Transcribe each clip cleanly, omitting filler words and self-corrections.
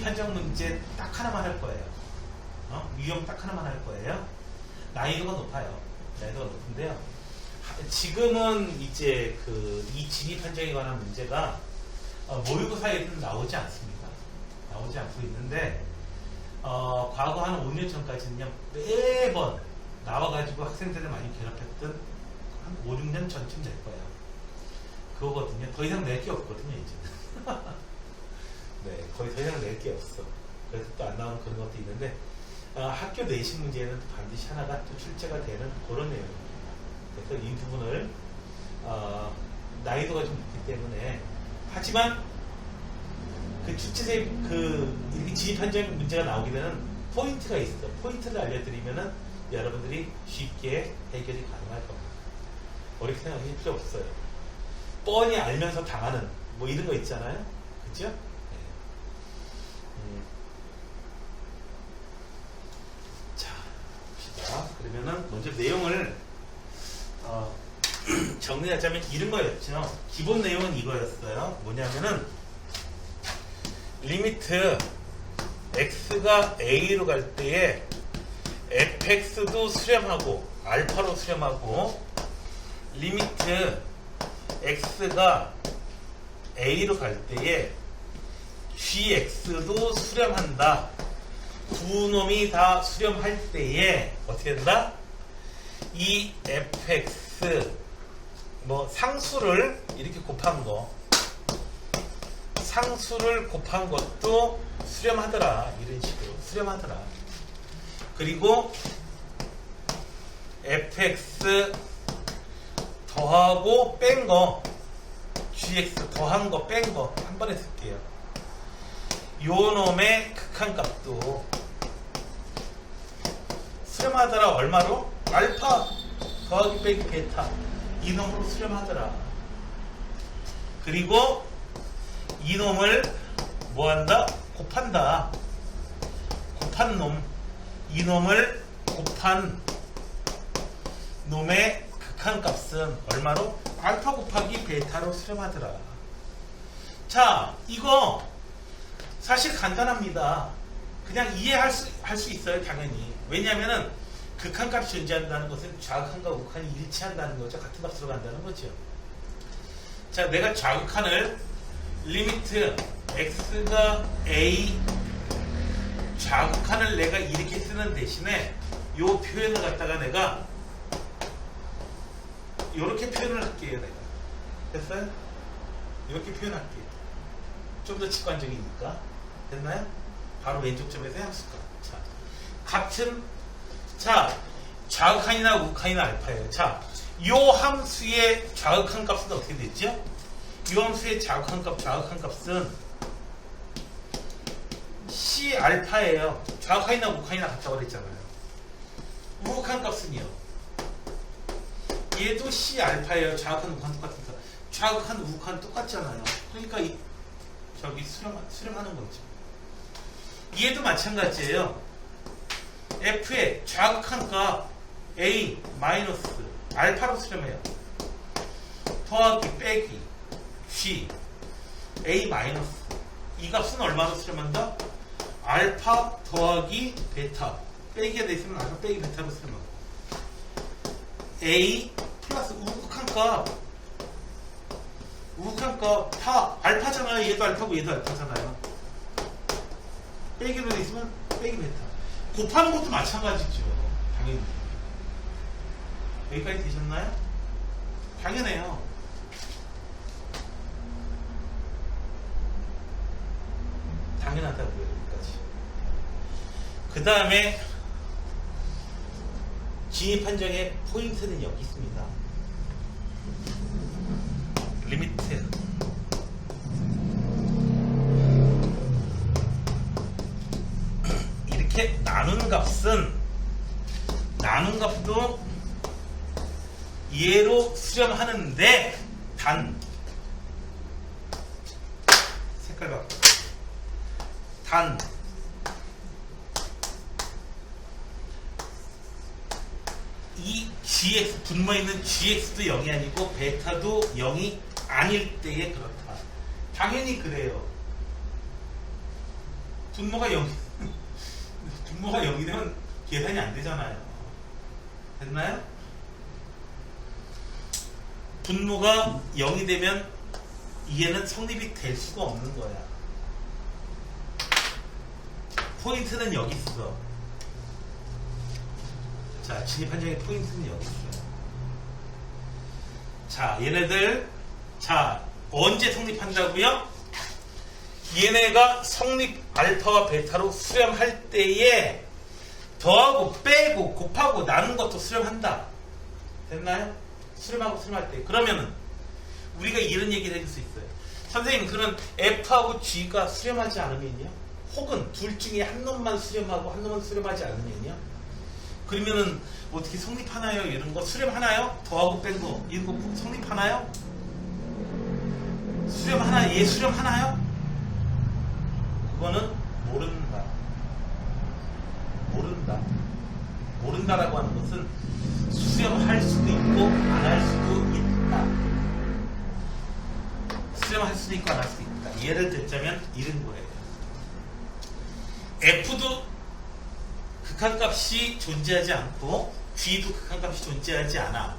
판정 문제 딱 하나만 할 거예요. 유형 딱 하나만 할 거예요. 난이도가 높아요. 난이도가 높은데요. 지금은 이제 이 진입 판정에 관한 문제가 모의고사에는 나오지 않습니다. 나오지 않고 있는데 과거 한 5년 전까지는요 매번 나와가지고 학생들을 많이 괴롭혔던 한 5, 6년 전쯤 될 거예요. 그거거든요. 더 이상 낼 게 없거든요 이제. 네, 거의 더 이상 낼 게 없어. 그래서 또 안 나오는 그런 것도 있는데 학교 내신 문제는 반드시 하나가 또 출제가 되는 그런 내용입니다. 그래서 이 부분을 난이도가 좀 있기 때문에 하지만 그 출제세 이렇게 진입 판정 문제가 나오게 되는 포인트가 있어. 포인트를 알려드리면은 여러분들이 쉽게 해결이 가능할 겁니다. 어렵게 생각하실 필요 없어요. 뻔히 알면서 당하는 뭐 이런 거 있잖아요. 그죠? 네. 자, 봅시다. 그러면은 먼저 내용을 정리하자면 이런 거였죠. 기본 내용은 이거였어요. 뭐냐면은 리미트 x가 a로 갈 때에 fx도 수렴하고 알파로 수렴하고 리미트 x가 a로 갈 때에 gx도 수렴한다. 두 놈이 다 수렴할 때에 어떻게 된다? 이 fx 상수를 이렇게 곱한 거 상수를 곱한 것도 수렴하더라. 이런 식으로 수렴하더라. 그리고 fx 더하고 뺀 거 gx 더한 거 뺀 거 한 번에 쓸게요. 요 놈의 극한값도 수렴하더라. 얼마로? 알파 더하기 빼기 베타 이 놈으로 수렴하더라. 그리고 이 놈을 뭐한다? 곱한다. 곱한 놈. 이 놈을 곱한 놈의 극한값은 얼마로? 알파 곱하기 베타로 수렴하더라. 자, 이거 사실 간단합니다. 그냥 이해할 수 있어요, 당연히. 왜냐면은 극한값이 존재한다는 것은 좌극한과 우극한이 일치한다는 거죠. 같은 값으로 간다는 거죠. 자, 내가 좌극한을 리미트 x가 a 좌극한을 내가 이렇게 쓰는 대신에 요 표현을 갖다가 내가 요렇게 표현을 할게요. 내가 됐어요? 이렇게 표현할게요. 좀 더 직관적이니까. 됐나요? 바로 왼쪽 점에서 함수값. 자, 같은 좌극한이나 우극한이나 알파예요. 자, 요 함수의 좌극한 값은 어떻게 됐죠? 이 함수의 좌극한 값은 C 알파예요. 좌극한이나 우극한이나 같다고 그랬잖아요. 우극한 값은요. 얘도 C 알파예요. 좌극한 우극한 똑같으니까. 좌극한 우극한 똑같잖아요. 그러니까 수렴하는 거죠. 얘도 마찬가지예요. F의 좌극한 값 A 마이너스 알파로 수렴해요. 더하기 빼기 G A 마이너스 이 값은 얼마로 수렴한다? 알파 더하기 베타 빼기가 돼 있으면 알파 빼기 베타로 수렴하고 A 플러스 우극한 값 다 알파잖아요. 얘도 알파고 얘도 알파잖아요. 빼기로 돼 있으면 빼기 베타 곱하는 것도 마찬가지죠. 당연히. 여기까지 되셨나요? 당연해요. 당연하다고요. 여기까지. 그 다음에 진입 판정의 포인트는 여기 있습니다. 리미트 이렇게 나눈 값도 얘로 수렴하는데 단 색깔 바꿔 단 이 gx 분모에 있는 gx도 0이 아니고 베타도 0이 아닐 때에 그렇다. 당연히 그래요. 분모가 0 분모가 0이 되면 계산이 안 되잖아요. 됐나요? 분모가 0이 되면 얘는 성립이 될 수가 없는 거야. 포인트는 여기 있어. 자, 진입한정의 포인트는 여기 있어요. 자, 얘네들, 자, 언제 성립한다고요? 얘네가 성립 알파와 베타로 수렴할 때에 더하고 빼고 곱하고 나눈 것도 수렴한다. 됐나요? 수렴하고 수렴할 때. 그러면은 우리가 이런 얘기를 해줄 수 있어요. 선생님, 그런 F하고 G가 수렴하지 않으면요? 혹은 둘 중에 한 놈만 수렴하고 한 놈은 수렴하지 않으면요? 그러면은 어떻게 성립하나요? 이런 거 수렴하나요? 더하고 뺀 거 이런 거 성립하나요? 수렴하나? 얘 수렴하나요? 그거는 모른다. 모른다. 모른다라고 하는 것은 수렴할 수도 있고 안 할 수도 있다. 수렴할 수도 있고 안 할 수도 있다. 예를 들자면 이런 거예요. F도 극한값이 존재하지 않고 G도 극한값이 존재하지 않아.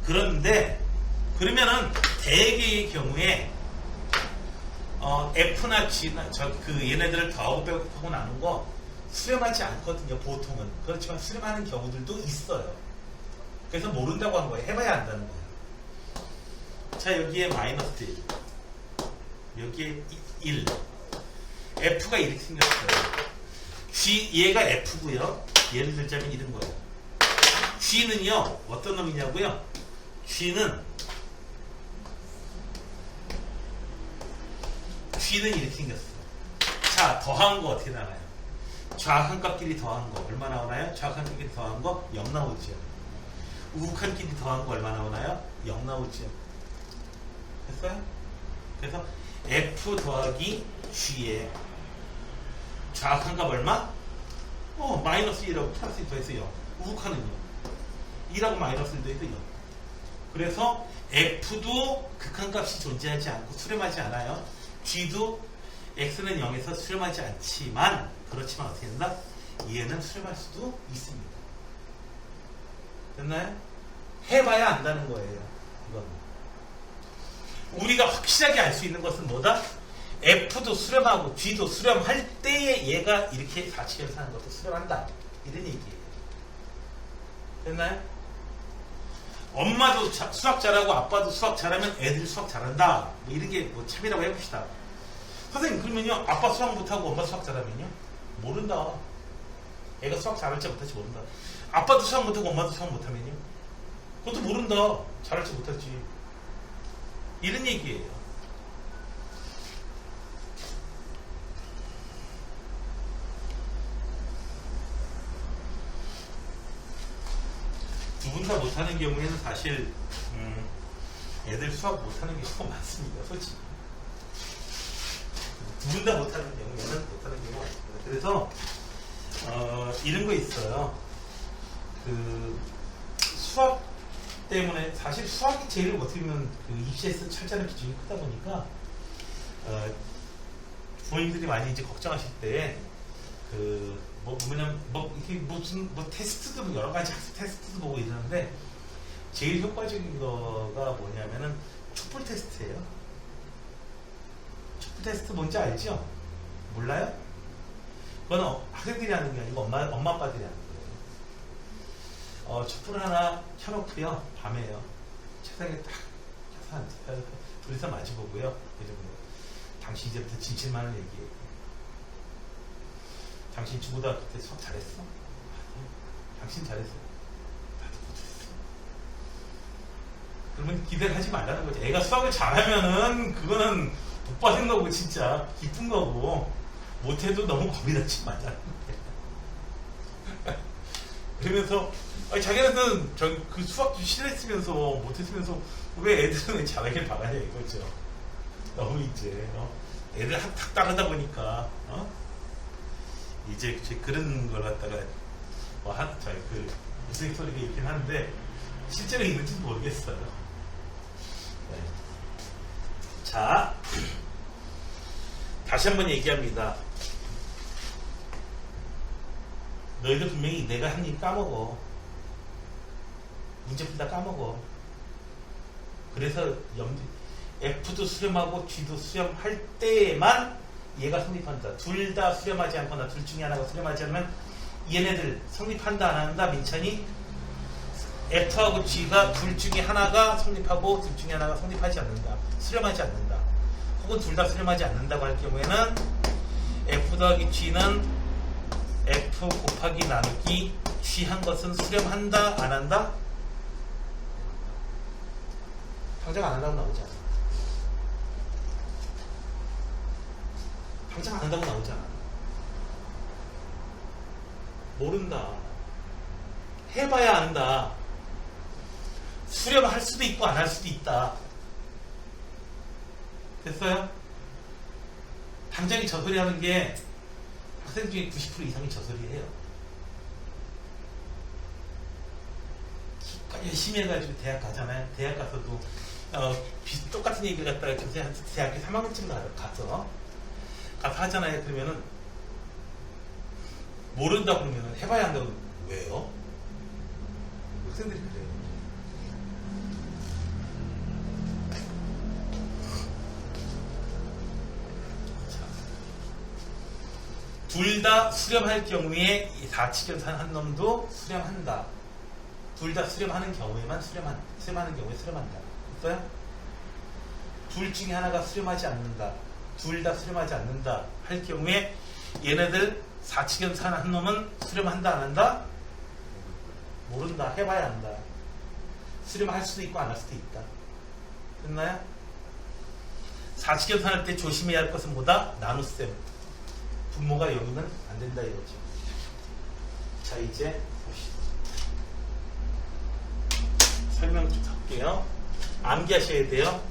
그런데 그러면은 대개의 경우에 F나 G나 얘네들을 더하고 빼고 곱하고 나눈 거 수렴하지 않거든요. 보통은. 그렇지만 수렴하는 경우들도 있어요. 그래서 모른다고 한 거예요. 해봐야 안다는 거예요. 자, 여기에 마이너스 1, 여기에 1. F가 이렇게 생겼어요. 얘가 F고요. 예를 들자면 이런 거예요. G는요, 어떤 놈이냐고요? G는 이렇게 생겼어요. 자, 더한 거 어떻게 나와요? 좌한값끼리 더한 거 얼마 나오나요? 좌한값끼리 더한 거 0 나오죠. 우극한끼리 더한 거 얼마 나오나요? 0 나오죠. 됐어요? 그래서 F 더하기 G에 좌한값 얼마? 마이너스 1하고 플러스 1 더해서 0. 우극한은요? 1하고 마이너스 1 더해서 0. 그래서 F도 극한값이 존재하지 않고 수렴하지 않아요. G도 X는 0에서 수렴하지 않지만, 그렇지만 어떻게 된다? 얘는 수렴할 수도 있습니다. 됐나요? 해봐야 안다는 거예요. 이건 우리가 확실하게 알 수 있는 것은 뭐다? F도 수렴하고 G도 수렴할 때에 얘가 이렇게 같이 사는 것도 수렴한다. 이런 얘기예요. 됐나요? 엄마도 수학 잘하고 아빠도 수학 잘하면 애들이 수학 잘한다. 뭐 이런 게 뭐 참이라고 해봅시다. 선생님, 그러면요, 아빠 수학 못하고 엄마 수학 잘하면요? 모른다. 애가 수학 잘할지 못할지 모른다. 아빠도 수학 못하고 엄마도 수학 못하면요? 그것도 모른다. 잘할지 못할지. 이런 얘기예요. 두 분 다 못하는 경우에는 사실 애들 수학 못하는 경우가 많습니다. 솔직히. 두 분 다 못하는 경우에는 못하는 경우가 많습니다. 그래서 이런 거 있어요. 그 수학 때문에 사실 수학이 제일 어떻게 보면 그 입시에서 차지하는 비중이 크다 보니까 부모님들이 많이 이제 걱정하실 때 이렇게 무슨 테스트도 여러 가지 학습 테스트도 보고 이러는데 제일 효과적인 거가 뭐냐면은 촛불 테스트예요. 촛불 테스트 뭔지 알죠? 몰라요? 그건 학생들이 하는 게 아니고 엄마 아빠들이 하는 거예요. 촛불 하나 켜놓고요. 밤에요. 책상에 딱 켜서 둘이서 마주보고요. 당신 이제부터 진실만을 얘기해요. 당신 중고등학교 때 수학 잘했어? 당신 잘했어. 나도 못했어. 그러면 기대를 하지 말라는 거지. 애가 수학을 잘하면은 그거는 복 받은 거고 진짜 기쁜 거고, 못해도 너무 겁이 나지 말라는 거야. 그러면서 자기네들은 그 수학 싫어했으면서 못했으면서 왜 애들은 왜 잘하길 바라냐 이거죠. 너무 이제 애들 탁 따르다 보니까 이제 그런 걸 갖다가 무슨 소리가 있긴 한데 실제로 있는지는 모르겠어요. 네. 자, 다시 한번 얘기합니다. 너희들 분명히 내가 한 일 까먹어. 문제 풀다 까먹어. 그래서 F도 수렴하고 G도 수렴할 때에만 얘가 성립한다. 둘 다 수렴하지 않거나 둘 중에 하나가 수렴하지 않으면 얘네들 성립한다 안 한다? 민찬이 F하고 G가 둘 중에 하나가 성립하고 둘 중에 하나가 성립하지 않는다. 수렴하지 않는다. 혹은 둘 다 수렴하지 않는다고 할 경우에는 F 더하기 G는 F 곱하기 나누기 G 한 것은 수렴한다 안 한다? 당장 안 한다고 나오지 않아. 당장 안 한다고 나오지 않아. 모른다. 해봐야 안다. 수렴할 수도 있고 안 할 수도 있다. 됐어요? 당장이 저 소리 하는 게 학생 중에 90% 이상이 저 소리 해요. 열심히 해가지고 대학 가잖아요. 대학 가서도 똑같은 얘기를 갖다가 대학교 3학년쯤 가서 하잖아요. 그러면은 모른다 그러면은 해봐야 한다고. 왜요? 학생들이 그래요. 둘 다 수렴할 경우에 4치견산 한 놈도 수렴한다. 둘 다 수렴하는 경우에만 수렴하는 경우에 수렴한다. 있어요? 둘 중에 하나가 수렴하지 않는다. 둘 다 수렴하지 않는다 할 경우에 얘네들 4치견산 한 놈은 수렴한다 안 한다? 모른다. 해봐야 한다. 수렴할 수도 있고 안 할 수도 있다. 됐나요? 4치견산 할 때 조심해야 할 것은 뭐다? 나눗셈. 분모가 여기는 안 된다 이거죠. 자, 이제 봅시다. 설명 좀 할게요. 암기하셔야 돼요.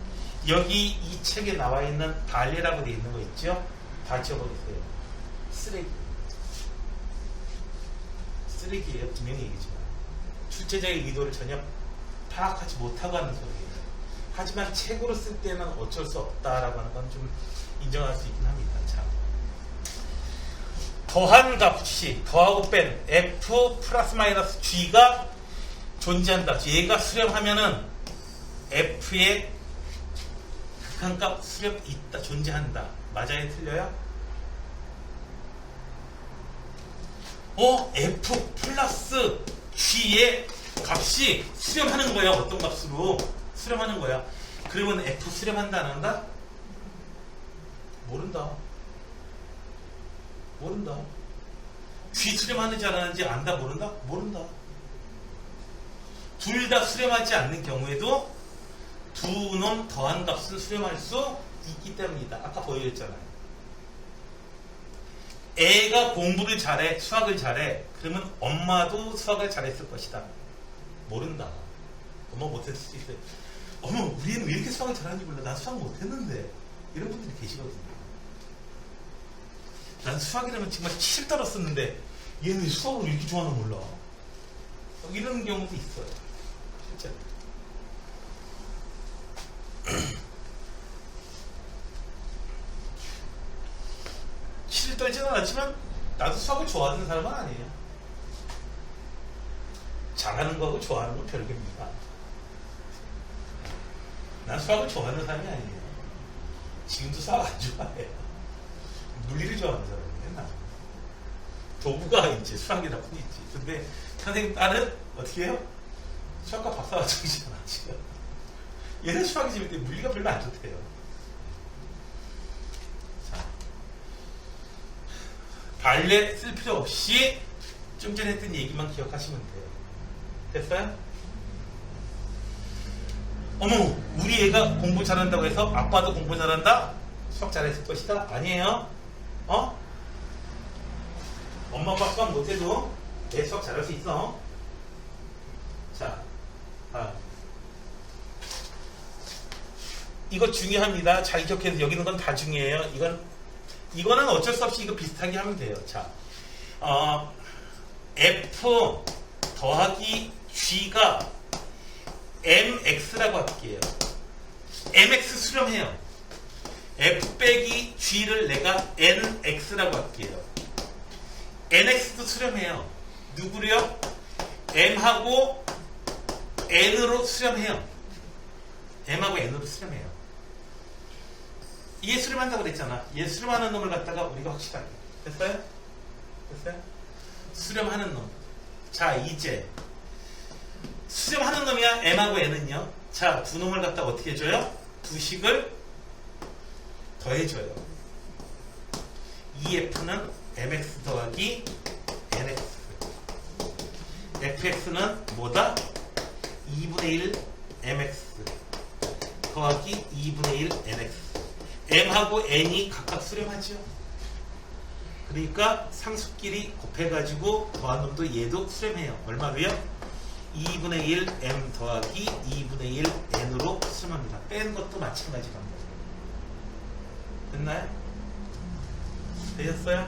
여기 이 책에 나와 있는 발레라고 되어 있는 거 있죠? 다 지워버리세요. 쓰레기예요. 분명히 얘기지만 출제자의 의도를 전혀 파악하지 못하고 하는 소리예요. 하지만 책으로 쓸 때는 어쩔 수 없다라고 하는 건 좀 인정할 수 있긴 합니다. 자, 더한 값이 더하고 뺀 F 플러스 마이너스 G가 존재한다. 얘가 수렴하면은 F의 극한값 수렴 있다. 존재한다. 맞아요? 틀려요? F 플러스 G의 값이 수렴하는 거야. 어떤 값으로? 수렴하는 거야. 그러면 F 수렴한다 안 한다? 모른다. G 수렴하는지 안 하는지 안다 모른다? 모른다. 둘 다 수렴하지 않는 경우에도 두 놈 더한 값을 수렴할 수 있기 때문이다. 아까 보여줬잖아요. 애가 공부를 잘해, 수학을 잘해. 그러면 엄마도 수학을 잘했을 것이다. 모른다. 엄마 못했을 수도 있어요. 어머, 우리 애는 왜 이렇게 수학을 잘하는지 몰라. 난 수학 못했는데. 이런 분들이 계시거든요. 난 수학이라면 정말 치를 떨었었는데 얘는 수학을 이렇게 좋아하나 몰라. 이런 경우도 있어요. 실제로. 치를 떨지는 않았지만 나도 수학을 좋아하는 사람은 아니에요. 잘하는 거하고 좋아하는 건 별개입니다. 난 수학을 좋아하는 사람이 아니에요. 지금도 수학 안 좋아해요. 물리를 좋아하는 사람이에요. 나. 도구가 이제 수학이다 뿐이지. 근데 선생님 딸은 어떻게 해요? 수학과 박사가 정시잖아 지금. 얘는 수학이 재밌대. 물리가 별로 안 좋대요. 자, 발레 쓸 필요 없이 좀 전에 했던 얘기만 기억하시면 돼요. 됐어요? 어머, 우리 애가 공부 잘한다고 해서 아빠도 공부 잘한다? 수학 잘했을 것이다? 아니에요. 엄마 아빠 수학 못해도 내 수학 잘할 수 있어. 자, 이거 중요합니다. 잘 기억해서 여기 있는 건 다 중요해요. 이거는 어쩔 수 없이 이거 비슷하게 하면 돼요. 자, F 더하기 G가 MX라고 할게요. MX 수렴해요. f 빼기 g를 내가 nx라고 할게요. nx도 수렴해요. 누구요? m하고 n으로 수렴해요. m하고 n으로 수렴해요. 얘 수렴한다고 그랬잖아. 얘 수렴하는 놈을 갖다가 우리가 확실하게. 됐어요? 됐어요? 수렴하는 놈. 자, 이제 수렴하는 놈이야. m하고 n은요. 자, 두 놈을 갖다가 어떻게 해줘요? 두 식을 더해줘요. EF는 mx 더하기 nx. fx는 뭐다? 2분의 1 mx 더하기 2분의 1 nx. m하고 n이 각각 수렴하죠. 그러니까 상수끼리 곱해가지고 더한 놈도 얘도 수렴해요. 얼마로요? 2분의 1 m 더하기 2분의 1 n으로 수렴합니다. 뺀 것도 마찬가지 방법. 됐나요? 되셨어요?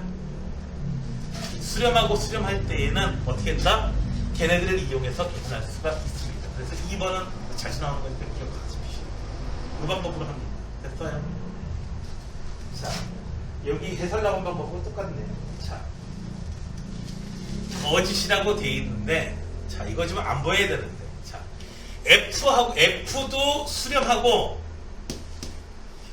수렴하고 수렴할 때에는 어떻게 한다? 걔네들을 이용해서 계산할 수가 있습니다. 그래서 2번은 자주 나오는 거니까 기억하십시오. 그 방법으로 합니다. 됐어요? 자, 여기 해설 나온 방법하고 똑같네요. 자, 거짓이라고 되어 있는데, 자, 이거 좀 안 보여야 되는데, 자, F도 수렴하고,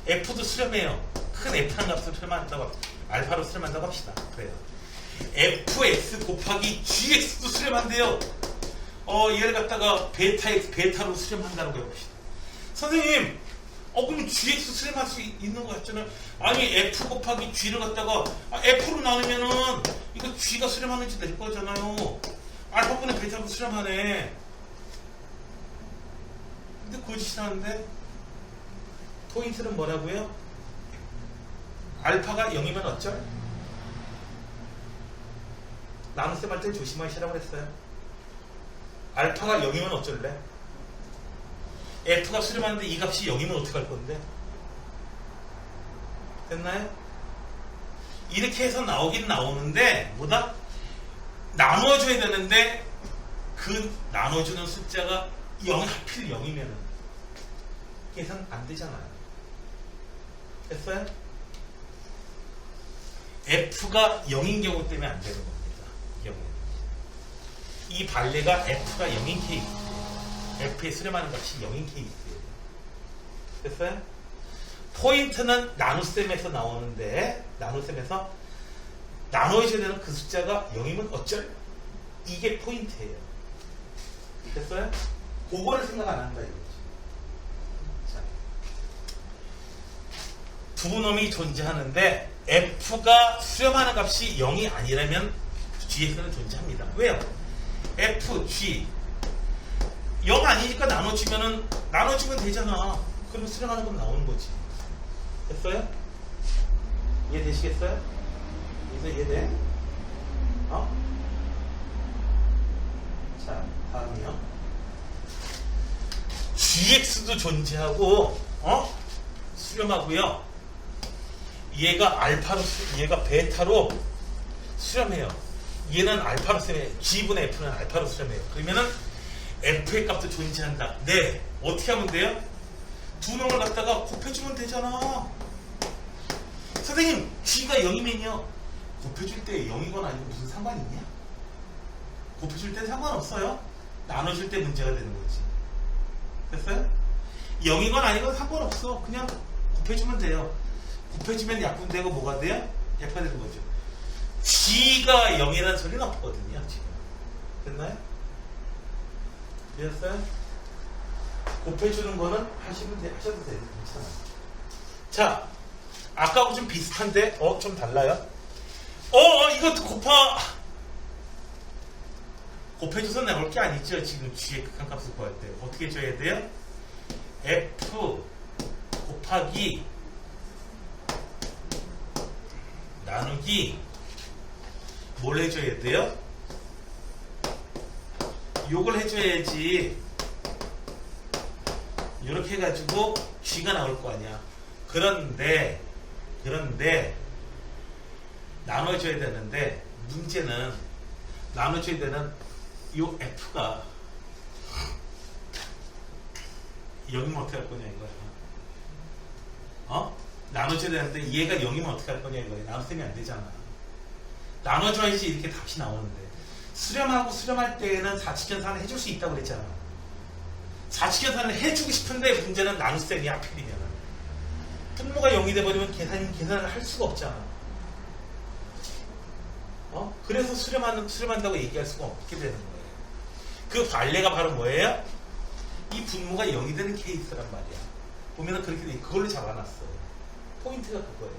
F도 수렴해요. 큰 F라는 값을 수렴한다고, 알파로 수렴한다고 합시다. 그래요. fx 곱하기 gx도 수렴한대요. 얘를 갖다가 베타로 수렴한다고 해봅시다. 선생님, 그럼 gx 수렴할 수 있는 거 같잖아요. 아니, f 곱하기 g를 갖다가 f로 나누면은 이거 g가 수렴하는지 될 거잖아요. 알파분의 베타로 수렴하네. 근데 거짓이라는데 포인트는 뭐라고요? 알파가 0이면 어쩔? 나눗셈 할 때 조심하시라고 했어요. 알파가 0이면 어쩔래? f가 수렴하는데 이 값이 0이면 어떡할 건데? 됐나요? 이렇게 해서 나오긴 나오는데 뭐다? 나눠줘야 되는데 그 나눠주는 숫자가 0, 하필 0이면 계산 안 되잖아요. 됐어요? f가 0인 경우 때문에 안 되는 겁니다. 이 발레가 f가 0인 케이스예요. f에 수렴하는 값이 0인 케이스예요. 됐어요? 포인트는 나눗셈에서 나오는데 나눗셈에서 나눠줘야 되는 그 숫자가 0이면 어쩔? 이게 포인트예요. 됐어요? 그거를 생각 안 한다 이거지. 자, 두 놈이 존재하는데 f가 수렴하는 값이 0이 아니라면 gx는 존재합니다. 왜요? f, g 0 아니니까 나눠주면 되잖아. 그러면 수렴하는 건 나오는 거지. 됐어요? 이해되시겠어요? 이해돼? 자, 다음이요. gx도 존재하고 수렴하고요. 얘가 얘가 베타로 수렴해요. 얘는 알파로 수렴해요. g분의 f는 알파로 수렴해요. 그러면은 f의 값도 존재한다. 네. 어떻게 하면 돼요? 두 놈을 갖다가 곱해주면 되잖아. 선생님, g가 0이면요. 곱해줄 때 0이건 아니고 무슨 상관이 있냐? 곱해줄 때 상관없어요. 나눠줄 때 문제가 되는 거지. 됐어요? 0이건 아니건 상관없어. 그냥 곱해주면 돼요. 곱해주면 약분되고 뭐가 돼요? F가 되는 거죠. g가 0이라는 소리는 없거든요. 지금. 됐나요? 되셨어요? 곱해주는 거는 하셔도 돼요. 괜찮아요. 자, 아까하고 좀 비슷한데 좀 달라요? 이것도 곱해줘서 나올 게 아니죠. 지금 g의 극한값을 구할 때 어떻게 해줘야 돼요? f 곱하기 나누기 뭘 해줘야 돼요? 요걸 해줘야지. 이렇게 해가지고 g가 나올 거 아니야. 그런데 나눠줘야 되는데 문제는 나눠줘야 되는 요 f가 0이면 어떻게 할 거냐 이거야. 나눠줘야 되는데 얘가 0이면 어떻게 할 거냐 이거예요. 나눠쓰면 안 되잖아. 나눠줘야지 이렇게 답이 나오는데 수렴하고 수렴할 때에는 4칙 계산을 해줄 수 있다고 그랬잖아. 4칙 계산을 해주고 싶은데 문제는 나눗셈이 하필이면 분모가 0이 돼버리면 계산을 할 수가 없잖아. 그래서 수렴한다고 얘기할 수가 없게 되는 거예요. 그 관례가 바로 뭐예요? 이 분모가 0이 되는 케이스란 말이야. 보면은 그렇게 돼. 그걸로 잡아놨어요. 포인트가 그거예요.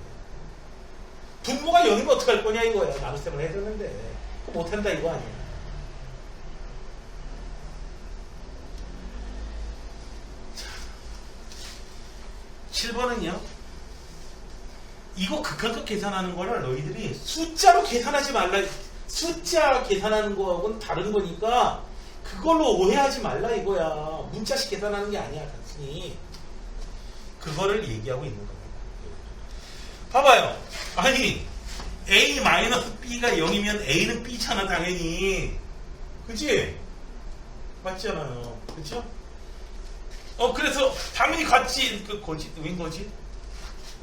분모가 0이면 어떡할 거냐 이거야. 나눗셈을 해줬는데 그거 못한다 이거 아니야. 자, 7번은요. 이거 극한급 계산하는 거를 너희들이 숫자로 계산하지 말라. 숫자 계산하는 거하고는 다른 거니까 그걸로 오해하지 말라 이거야. 문자식 계산하는 게 아니야 단순히. 그거를 얘기하고 있는 겁니다. 봐봐요. 아니 A-B가 0이면 A는 B잖아 당연히. 그치? 맞잖아요. 그쵸? 그래서 당연히 같이 그 거지? 웬 거지?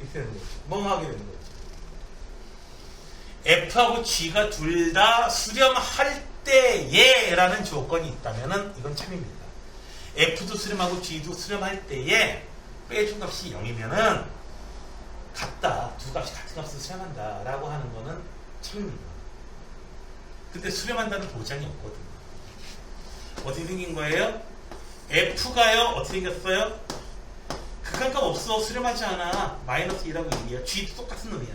이렇게 되는 거지. 멍하게 되는 거지. F하고 G가 둘 다 수렴할 때에 라는 조건이 있다면은 이건 참입니다. F도 수렴하고 G도 수렴할 때에 빼준 값이 0이면은 같다. 두 값이 같은 값을 수렴한다 라고 하는 거는 참입니다. 근데 수렴한다는 보장이 없거든요. 어떻게 생긴 거예요? F가요 어떻게 생겼어요? 극한값 없어. 수렴하지 않아. 마이너스 2라고 1이야. G도 똑같은 놈이야.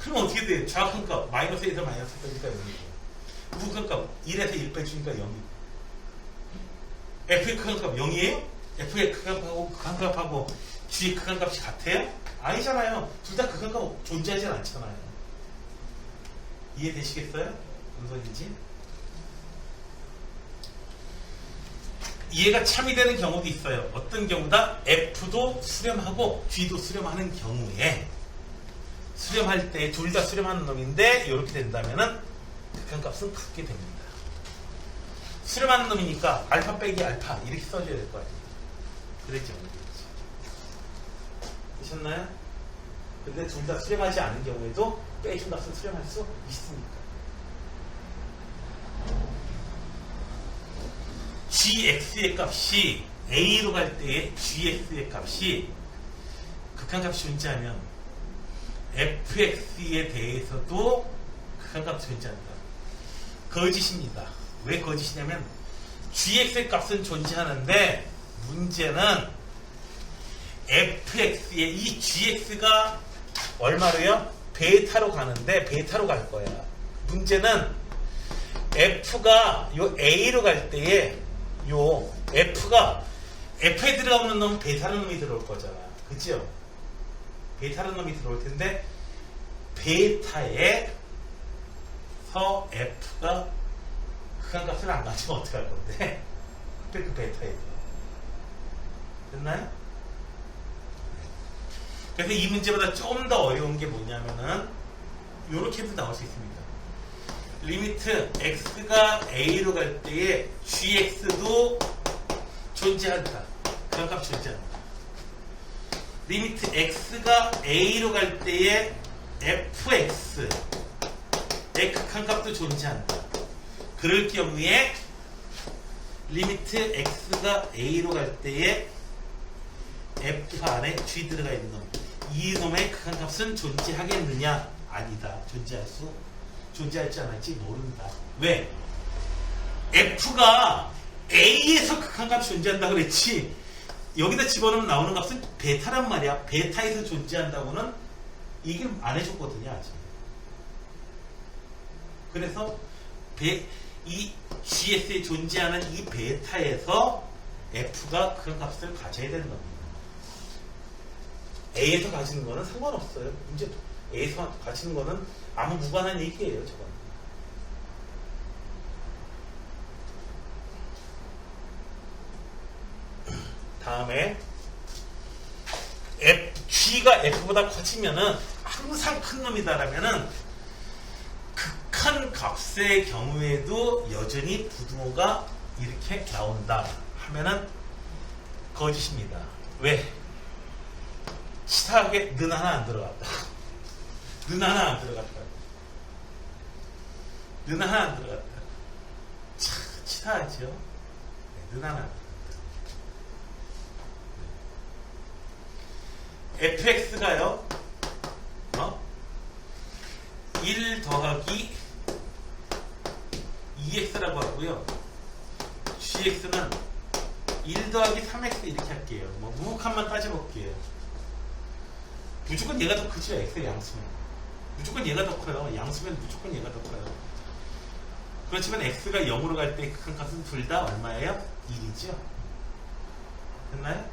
그럼 어떻게 돼? 좌극한 값 마이너스 1에서 마이너스 1빼니까 0이고 우극한 값 1에서 1 빼주니까 0이고 F의 극한값 0이에요? F의 극한값하고 G의 극한값이 같아요? 아니잖아요. 둘 다 극한값 존재하지 않잖아요. 이해되시겠어요? 무슨 소리인지? 이해가 참이 되는 경우도 있어요. 어떤 경우다? F도 수렴하고 G도 수렴하는 경우에 수렴할 때 둘 다 수렴하는 놈인데 이렇게 된다면은 극한값은 같게 됩니다. 수렴하는 놈이니까 알파 빼기 알파 이렇게 써줘야 될 거 아니에요. 그랬죠? 되셨나요? 근데 둘 다 수렴하지 않은 경우에도 빼준 값은 수렴할 수 있습니까? gx의 값이 a로 갈 때의 gx의 값이 극한값이 존재하면 fx에 대해서도 극한값이 존재한다. 거짓입니다. 왜 거짓이냐면 gx의 값은 존재하는데 문제는 fx의 이 gx가 얼마로요? 베타로 가는데 베타로 갈 거야. 문제는 f가 요 a로 갈 때에 요 f가 f에 들어가는 놈은 베타라는 놈이 들어올 거잖아. 그죠? 베타라는 놈이 들어올 텐데 베타에서 f가 극한값을 안 가지면 어떻게 할 건데? 그 베타에서 됐나요? 그래서 이 문제보다 좀 더 어려운 게 뭐냐면은 요렇게도 나올 수 있습니다. 리미트 x가 a로 갈 때에 gx도 존재한다. 그런 값 존재한다. 리미트 x가 a로 갈 때에 fx의 극한값도 존재한다. 그럴 경우에 리미트 x가 a로 갈 때에 f 안에 g 들어가 있는 놈, 이 놈의 극한값은 존재하겠느냐? 아니다. 존재할지 안 할지 모른다. 왜? f가 a에서 극한값이 존재한다 그랬지 여기다 집어넣으면 나오는 값은 베타란 말이야. 베타에서 존재한다고는 얘기를 안 해줬거든요 아직. 그래서 이 GS에 존재하는 이 베타에서 f가 극한값을 가져야 되는 겁니다. A에서 가지는 거는 상관없어요. 문제 A에서 가지는 거는 아무 무관한 얘기예요. 저건. 다음에 G가 F보다 커지면은 항상 큰 놈이다라면은 극한 값의 경우에도 여전히 부등호가 이렇게 나온다 하면은 거짓입니다. 왜? 치사하게 는 하나 안 들어갔다. 는 하나 안 들어갔다. 는 하나 안 들어갔다. 참 치사하죠. 는 하나 안 들어갔다. fx가요 1 더하기 2x라고 하고요. gx는 1 더하기 3x 이렇게 할게요. 뭐 무극한만 따져볼게요. 무조건 얘가 더 크죠. x의 양수면 무조건 얘가 더 커요. 양수면 무조건 얘가 더 커요. 그렇지만 x가 0으로 갈 때 큰 값은 둘 다 얼마예요? 1이죠. 됐나요?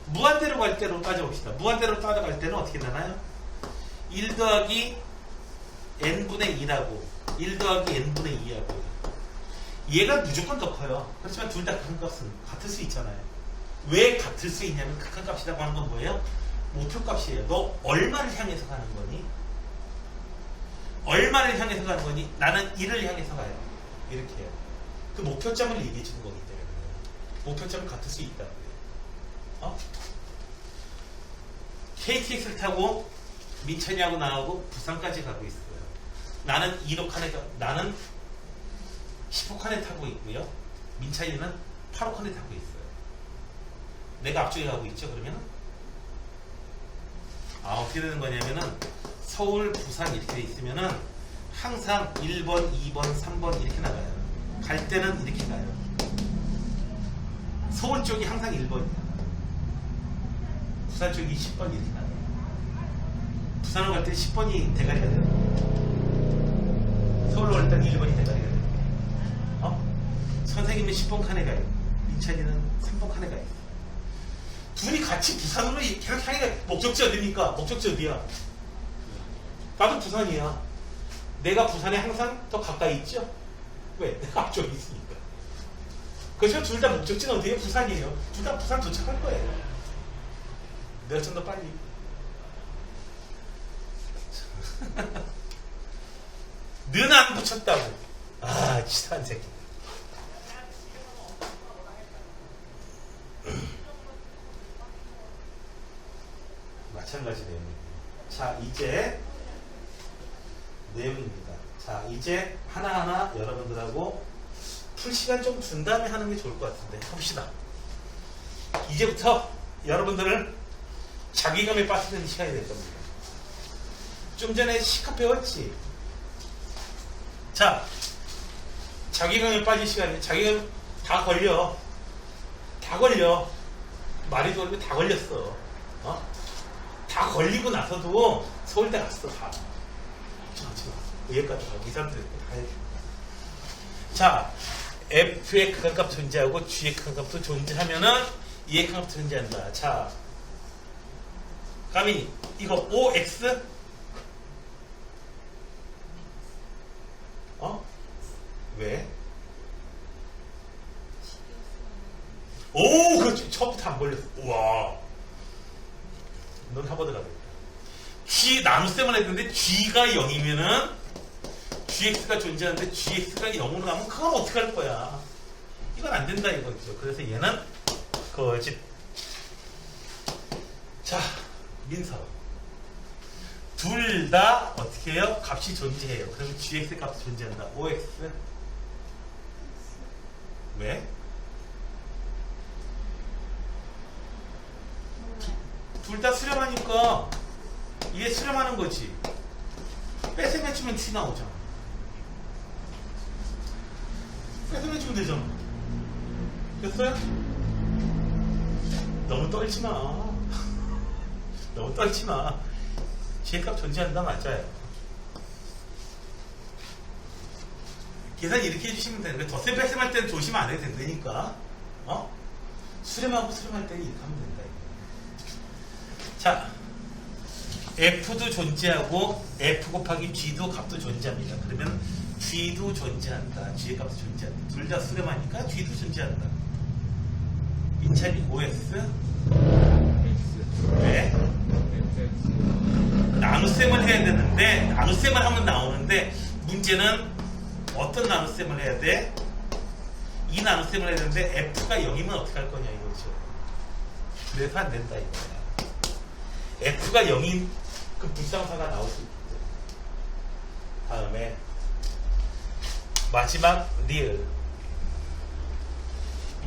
무한대로 갈 때로 따져봅시다. 무한대로 따라갈 때는 어떻게 되나요? 1 더하기 n분의 2라고 1 더하기 n분의 2하고 얘가 무조건 더 커요. 그렇지만 둘 다 큰 값은 같을 수 있잖아요. 왜 같을 수 있냐면 극한 값이라고 하는 건 뭐예요? 목표값이에요. 너 얼마를 향해서 가는 거니? 얼마를 향해서 가는 거니? 나는 1을 향해서 가요. 이렇게 해요. 그 목표점을 얘기해 주는 거기 때문에 목표점은 같을 수 있다고요. KTX를 타고 민천이하고 나하고 부산까지 가고 있어요. 나는 1호 칸에 나는 10호 칸에 타고 있고요. 민찬이는 8호 칸에 타고 있어요. 내가 앞쪽에 가고 있죠. 그러면은 어떻게 되는 거냐면은 서울, 부산 이렇게 돼 있으면은 항상 1번, 2번, 3번 이렇게 나가요. 갈 때는 이렇게 가요. 서울 쪽이 항상 1번이야. 부산 쪽이 10번 이렇게 나가요. 부산으로 갈 때 10번이 대가리가 돼요. 서울로 갈 때는 1번이 대가리가 돼요. 선생님은 10번 칸에 가요. 민찬이는 3번 칸에 가요. 둘이 같이 부산으로 계속 향해 가요. 목적지 어디입니까? 목적지 어디야? 나도 부산이야. 내가 부산에 항상 더 가까이 있죠? 왜? 내가 앞쪽에 있으니까. 그래서 둘 다 목적지는 어디예요? 부산이에요. 둘 다 부산 도착할 거예요. 내가 좀 더 빨리. 는 안 붙였다고. 치사한 새끼. 마찬가지 내용입니다. 자, 이제 내용입니다. 자, 이제 하나하나 여러분들하고 풀 시간 좀 준 다음에 하는 게 좋을 것 같은데 해봅시다. 이제부터 여러분들을 자기감에 빠지는 시간이 될 겁니다. 좀 전에 시카 배웠지? 자, 자기감에 빠질 시간이 자기감 다 걸려. 말이 돌고 다 걸렸어. 다 걸리고 나서도 서울대 갔어. 다. 여기까지 가고 이 사람들 다 해줘. 자, f의 극한값 존재하고 g의 극한값도 존재하면은 이의 극한값 존재한다. 자, 까미 이거 OX 왜? 오, 그렇지. 처음부터 안 걸렸어. 우와. 넌 하버드 가겠다. G 나눗셈을 했는데 G가 0이면은 GX가 존재하는데 GX가 0으로 가면 그건 어떻게 할 거야? 이건 안 된다 이거죠. 그래서 얘는 거짓. 자, 민서. 둘 다 어떻게 해요? 값이 존재해요. 그러면 GX의 값이 존재한다. OX. 왜? 둘 다 수렴하니까 이게 수렴하는 거지. 뺏으면 치면 G 나오잖아. 뺏으면 치면 되잖아. 됐어요? 너무 떨지 마. 너무 떨지 마. G값 존재한다 맞아요. 계산 이렇게 해주시면 되는 거예요. 덧셈 뺄셈할 때는 조심 안 해도 된다니까. 수렴하고 수렴할 때는 이렇게 하면 된다. 자, F도 존재하고 F 곱하기 G도 값도 존재합니다. 그러면 G도 존재한다. G의 값도 존재한다. 둘 다 수렴하니까 G도 존재한다. 민찬이 OS 왜? 나눗셈을 해야 되는데 나눗셈을 하면 나오는데 문제는 어떤 나눗셈을 해야 돼? 이 나눗셈을 해야 되는데 F가 0이면 어떻게 할 거냐 이거죠. 그래서 안 된다 이거야. F가 0인 그 불상사가 나올 수 있겠죠. 다음에 마지막 리을.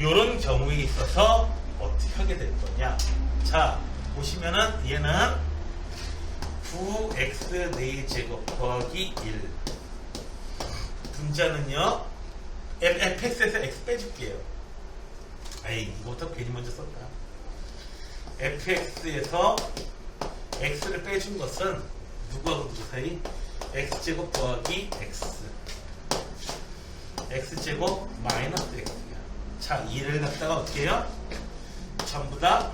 요런 경우에 있어서 어떻게 하게 될 거냐. 자, 보시면은 얘는 9x 4제곱 더하기 1. 분자는요, fx에서 x 빼줄게요. 에이, 이거부터 괜히 먼저 썼다. fx에서 x를 빼준 것은 누구하고 누구 사이? x제곱 더하기 x. x제곱 마이너스 x야. 자, 2를 갖다가 어떻게 해요? 전부 다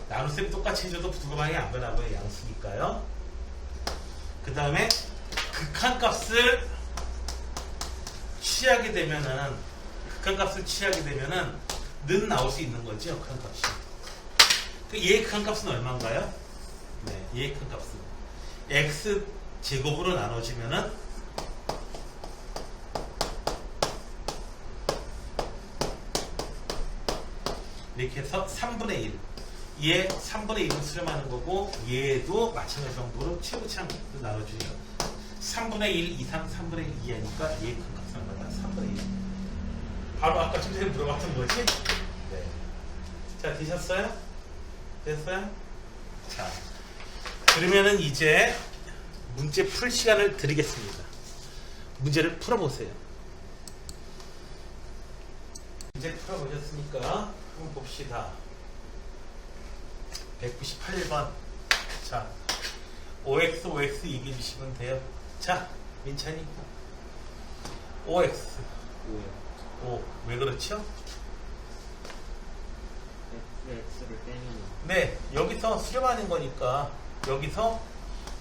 나눗셈 똑같이 해줘도 부등호방이 안 변하고요. 양수니까요. 그 다음에 극한값을 취하게 되면은 는 나올 수 있는 거죠. 극한값이. 그 얘의 극한값은 얼마인가요? 네, 얘의 극한값은 x 제곱으로 나눠지면은 이렇게 해서 3분의 1. 얘 3분의 1을 수렴하는 거고 얘도 마찬가지 정도로 최고치항으로 나눠주죠. 3분의 1 이상 3분의 1 이하니까 얘의 극한값은 얼마다? 3분의 1. 바로 아까 좀 전에 물어봤던 거지? 네. 자, 되셨어요? 됐어요? 자, 그러면은 이제 문제 풀 시간을 드리겠습니다. 문제를 풀어보세요. 문제 풀어보셨으니까 한번 봅시다. 198번. 자, OX, OX 얘기해주시면 돼요. 자, 민찬이. OX. 5. 왜 그렇죠? x를 빼면 네, 여기서 수렴하는 거니까 여기서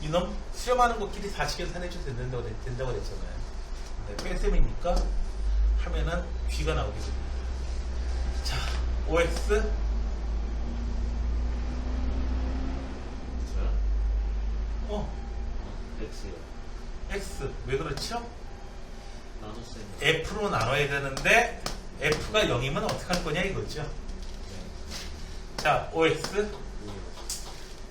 이놈 수렴하는 것끼리 4계산해줘도 된다고 그랬잖아요. 네, 뺀셈이니까 하면은 G가 나오게 됩니다. 자, OX x요. X 왜 그렇죠? 나눗셈 F로 나눠야 되는데 F가 0이면 어떻게 할 거냐 이거죠. 자, OX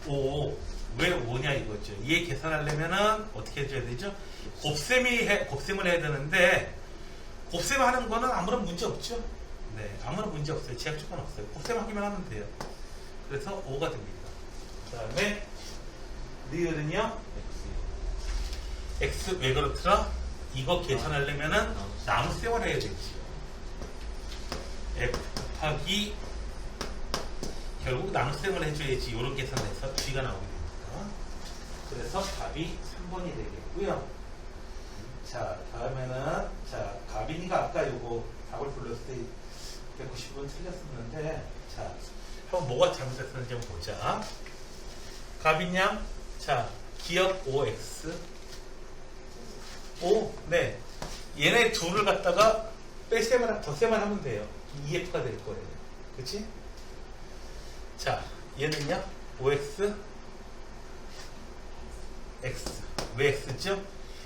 5. 왜 5냐 이거죠. 얘 계산하려면은 어떻게 해줘야 되죠? 곱셈을 해야 되는데 곱셈하는 거는 아무런 문제 없죠. 네, 아무런 문제 없어요. 제약 조건 없어요. 곱셈하기만 하면 돼요. 그래서 5가 됩니다. 그 다음에 리을은요? X 왜 그렇더라? 이거 계산하려면은 나눗셈을 해야 되지. F 곱하기 결국 나눗셈을 해줘야지 이런 계산해서 G가 나오게 됩니다. 그래서 답이 3번이 되겠고요. 자, 다음에는 자, 가빈이가 아까 요거 답을 불렀을 때 190번 틀렸었는데 자, 한번 뭐가 잘못됐는지 한번 보자. 가빈 양, 자, 기억 OX 5, 네, 얘네 둘을 갖다가 덧셈을 하면 돼요. EF가 될 거예요. 그치? 자, 얘는요, OX, X. 왜 X죠?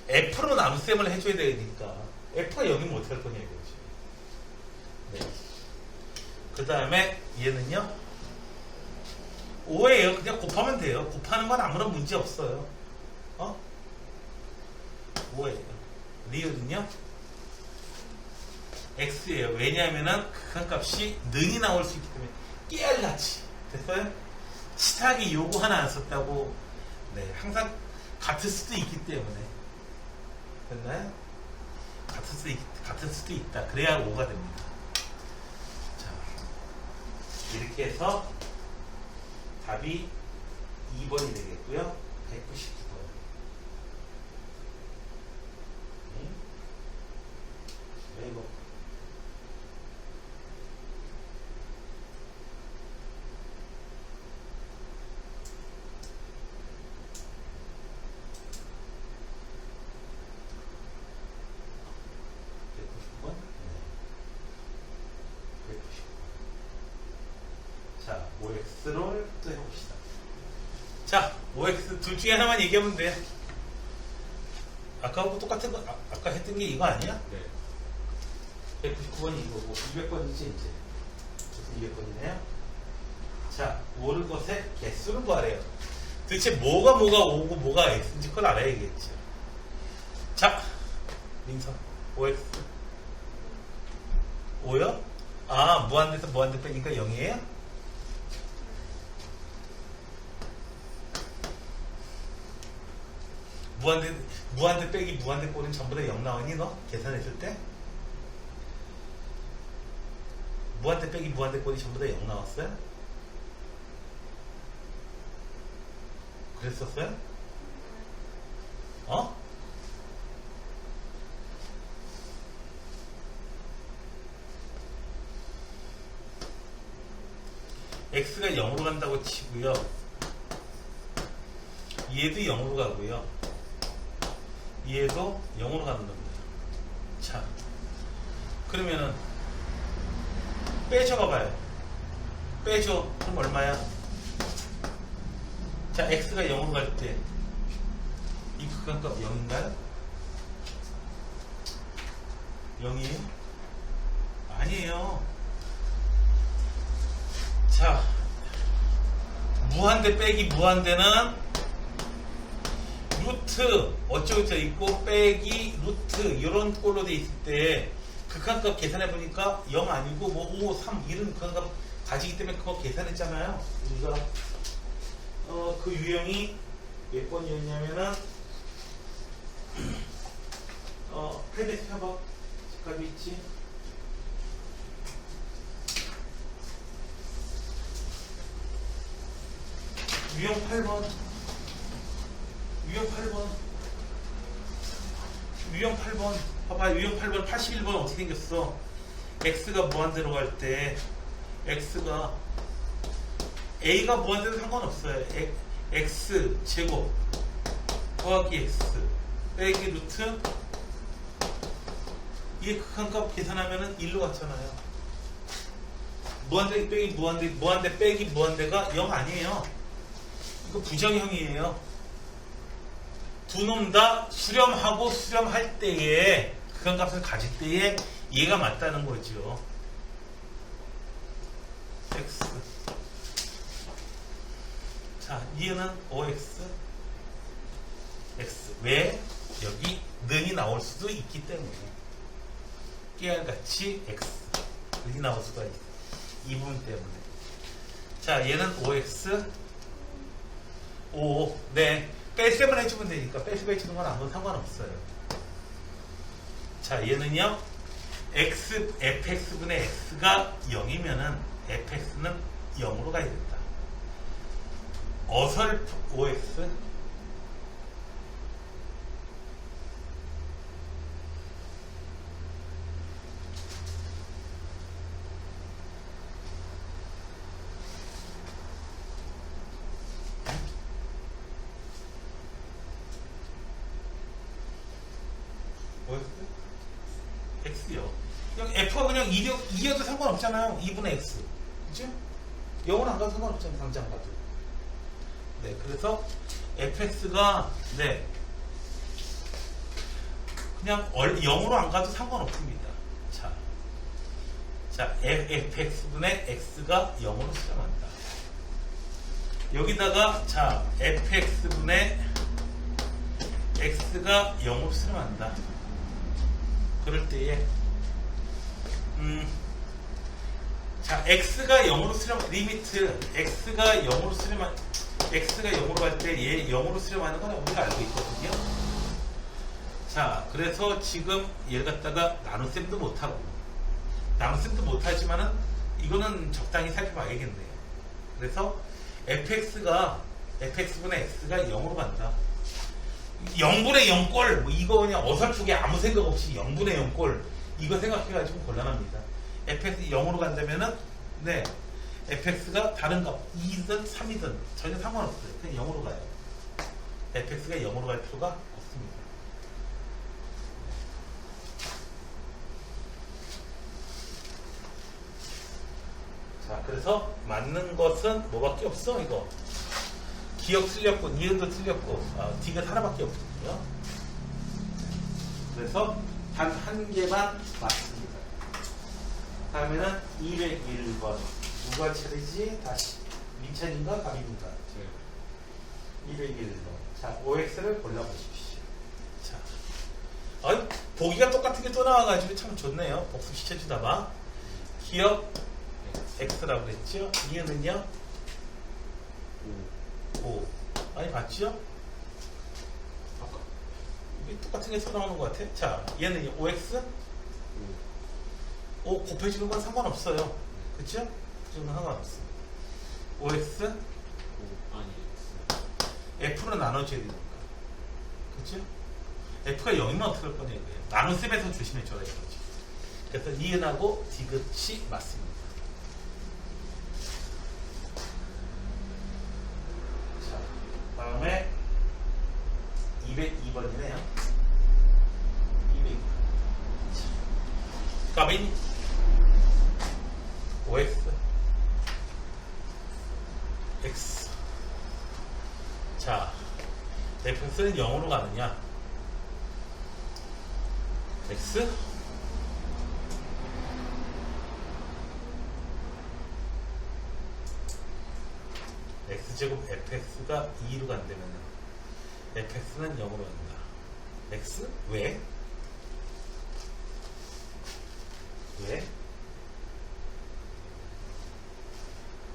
F로 나눗셈을 해줘야 되니까. F가 여기면 어떻게 할 거냐 이거지. 네. 그 다음에 얘는요, 5예요. 그냥 곱하면 돼요. 곱하는 건 아무런 문제 없어요. 5예요. 리을은요, X예요. 왜냐하면은 극한값이 능이 나올 수 있기 때문에 깨알같이. 됐어요? 치사하게 요구 하나 안 썼다고. 네, 항상 같을 수도 있기 때문에. 됐나요? 같을 수도 있다. 그래야 5가 됩니다. 자, 이렇게 해서 답이 2번이 되겠고요. 199번. 네, 이거. 자, OX를 또 해봅시다. 자, OX 둘 중에 하나만 얘기하면 돼. 아까하고 똑같은 거, 아까 했던 게 이거 아니야? 네. 199번이 이거고, 200번이지, 이제. 그래서 200번이네요. 자, 옳은 것의 개수를 구하래요. 도대체 뭐가 오고 뭐가 x인지 그걸 알아야겠죠. 자, 민서, 5x. 5요? 아, 무한대에서 무한대 빼니까 0이에요? 무한대 빼기 무한대 꼴은 전부 다 0 나오니 너? 계산했을 때? 무한대 빼기 무한대 꼴이 전부 다 0 나왔어요? 그랬었어요? 어? x가 0으로 간다고 치고요. 얘도 0으로 가고요. 얘도 0으로 가는 겁니다. 자, 그러면은 빼줘 봐봐요. 빼줘. 그럼 얼마야? 자, x가 0으로 갈 때 이 극한값 0인가요? 0이에요? 아니에요. 자, 무한대 빼기 무한대는 루트 어쩌고 저쩌고 있고 빼기 루트 이런 꼴로 돼 있을 때 극한값 계산해 보니까 0 아니고 뭐 5, 3 이런 극한값 가지기 때문에 그거 계산했잖아요. 우리가 그 유형이 몇 번이었냐면은 800 펴봐. 집값이 있지. 유형 8번. 유형 8번. 봐봐, 유형 8번 81번 어떻게 생겼어? x가 무한대로 갈 때 x가 a가 무한대로 상관없어요. x 제곱 더하기 x 빼기 루트 이게 극한값 계산하면은 1로 갔잖아요. 무한대 빼기 무한대 빼기 무한대가 0 아니에요. 이거 부정형이에요. 두 놈 다 수렴하고 수렴할 때에 극한값을 가질 때에 얘가 맞다는 거죠. x. 자, 얘는 5x x. 왜? 여기 능이 나올 수도 있기 때문에 깨알같이 x 능이 나올 수가 있어. 이 부분 때문에. 자, 얘는 5x 5. 네, 뺄셈을 해주면 되니까 뺄셈 해주는 건 아무 상관없어요. 자, 얘는요 fx분의 x가 0이면은 fx는 0으로 가야 된다. 어설프 5x x요. 그냥 f가 그냥 2여도 상관없잖아요. 2분의 x. 그죠? 0은 안 가도 상관없잖아요. 당장 가도. 네, 그래서 fx가 네 그냥 0으로 안 가도 상관없습니다. 자, fx분의 x가 0으로 수렴한다. 여기다가 자, fx분의 x가 0으로 수렴한다. 그럴 때에 자, x가 0으로 수렴 리미트 x가 0으로 수렴한 x가 0으로 갈 때 얘 0으로 수렴하는 건 우리가 알고 있거든요. 자, 그래서 지금 얘를 갖다가 나눗셈도 못하고 나눗셈도 못하지만은 이거는 적당히 살펴봐야겠네요. 그래서 fx분의 x가 0으로 간다. 0분의 0꼴 뭐 이거 그냥 어설프게 아무 생각 없이 0분의 0꼴 이거 생각해가지고 곤란합니다. fx 0으로 간다면은 네 fx가 다른 값 2든 3이든 전혀 상관없어요. 그냥 0으로 가요. fx가 0으로 갈 필요가 없습니다. 자, 그래서 맞는 것은 뭐밖에 없어. 이거 기억 틀렸고 니은도 틀렸고 D가 하나밖에 없거든요. 그래서 단 한 개만 맞습니다. 다음에는 201번. 누가 차례지? 다시. 민찬인가? 가빈인가? 201번. 자, OX를 골라보십시오. 자. 아유, 보기가 똑같은 게 또 나와가지고 참 좋네요. 복습시켜주다가. 기억 X라고 그랬죠? 이해는요? 5. 많이 봤죠? 아까 이게 똑같은 게 또 나오는 것 같아. 자, 얘는 5X? 5 곱해주는 건 상관없어요. 그쵸? 그건 상관없어. 5X? 아니 F로 나눠줘야 되니까. 그쵸? F가 0이면 어떡할 거냐 이거예요. 나눗셈에서 조심해줘라 이거지. 그래서 니은하고 디귿이 맞습니다. 자, 다음에 202번이네요. 202번. 가빈 OX X. 자, fx는 0으로 가느냐? x x제곱 fx가 2로 간다면 fx는 0으로 간다. x? 왜? 왜?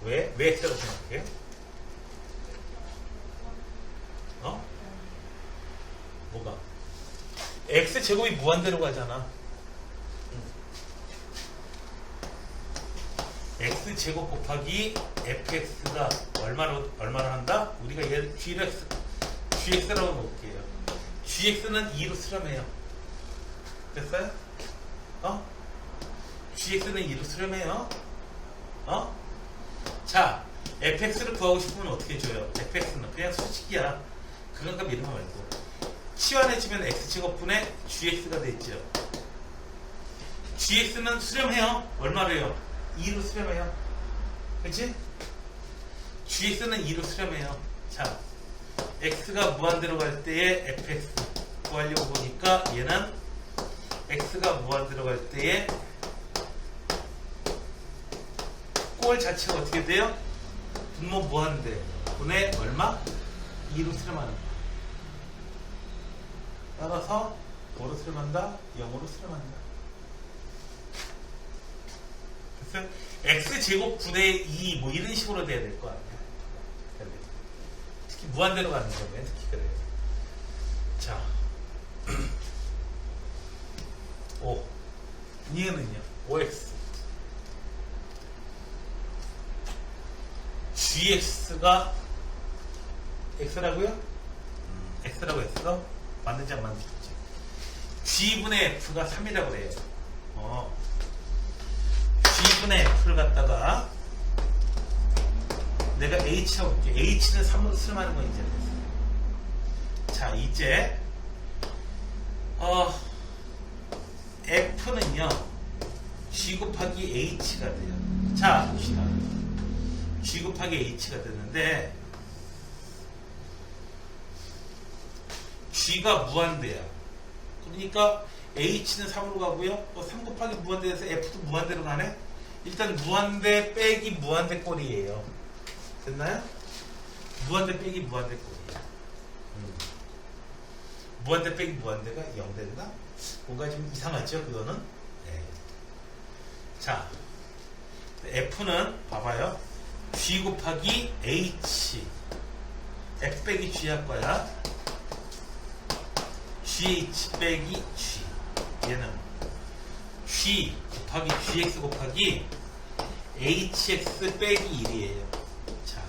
왜 x라고 생각해요? 어? 뭐가? x제곱이 무한대로 가잖아. x제곱 곱하기 fx가 얼마를 한다? 우리가 얘를 gx라고 놓을게요. gx는 2로 수렴해요. 됐어요? 어? gx는 2로 수렴해요. 어? 자, fx를 구하고 싶으면 어떻게 줘요? fx는 그냥 수식이야. 그런 거 믿는 거 말고. 치환해주면 x제곱분의 gx가 되죠. gx는 수렴해요. 얼마로요? 2로 수렴해요. 그치? gx는 2로 수렴해요. 자, x가 무한대로 갈 때의 fx 구하려고 보니까 얘는 x가 무한대로 갈 때의 꼴 자체가 어떻게 돼요? 분모 무한대 분의 얼마? 2로 수렴하는 거. 따라서 뭐로 수렴한다? 0으로 수렴한다. 그래서 x제곱 분의 2 뭐 이런 식으로 돼야 될 거 아니야. 특히 무한대로 가는 거면 특히 그래요. 자, 5 이해는요? 5x gx가 x라고요? x라고 했어? 맞는지 안 맞는지 g분의 f가 3이라고 그래요. g분의 f를 갖다가 내가 h라고 볼게. h는 3으로 수렴하는 거 이제 됐어. 자, 이제 f는요 g 곱하기 h가 돼요. 자, 봅시다. g 곱하기 h가 되는데 g가 무한대야. 그러니까 h는 3으로 가고요. 3 곱하기 무한대에서 f도 무한대로 가네. 일단 무한대 빼기 무한대 꼴이에요. 됐나요? 무한대 빼기 무한대 꼴이에요. 무한대 빼기 무한대가 0 된다? 뭔가 좀 이상하죠 그거는? 네. 자, f는 봐봐요. g 곱하기 h f 빼기 g 할 거야. gh 빼기 g. 얘는 g 곱하기 gx 곱하기 hx 빼기 1이에요. 자,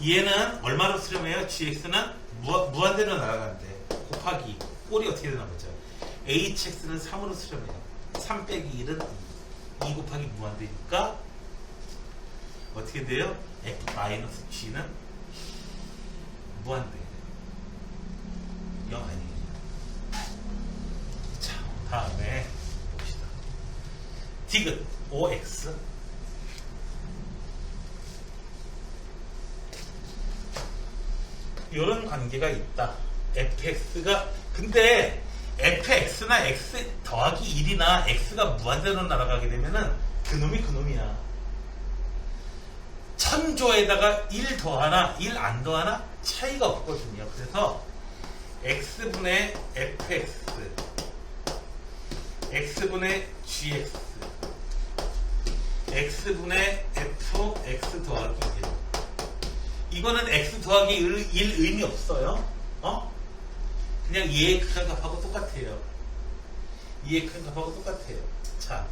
얘는 얼마로 수렴해요? gx는 무한대로 날아가는데 곱하기 꼴이 어떻게 되나 보죠. hx는 3으로 수렴해요. 3 빼기 1은 2 곱하기 무한대니까 어떻게 돼요? f 마이너스 g는 무한대 0 아니에요. 자, 다음에 봅시다. 디귿 OX 이런 관계가 있다. fx가 근데 fx나 x 더하기 1이나 x가 무한대로 날아가게 되면은 그놈이 그놈이야. 천조에다가 1 더하나 1 안 더하나 차이가 없거든요. 그래서 x분의 fx x분의 gx x분의 fx 더하기 1 이거는 x 더하기 1 의미 없어요. 그냥 얘의 큰 값하고 똑같아요. 얘의 큰 값하고 똑같아요. 자,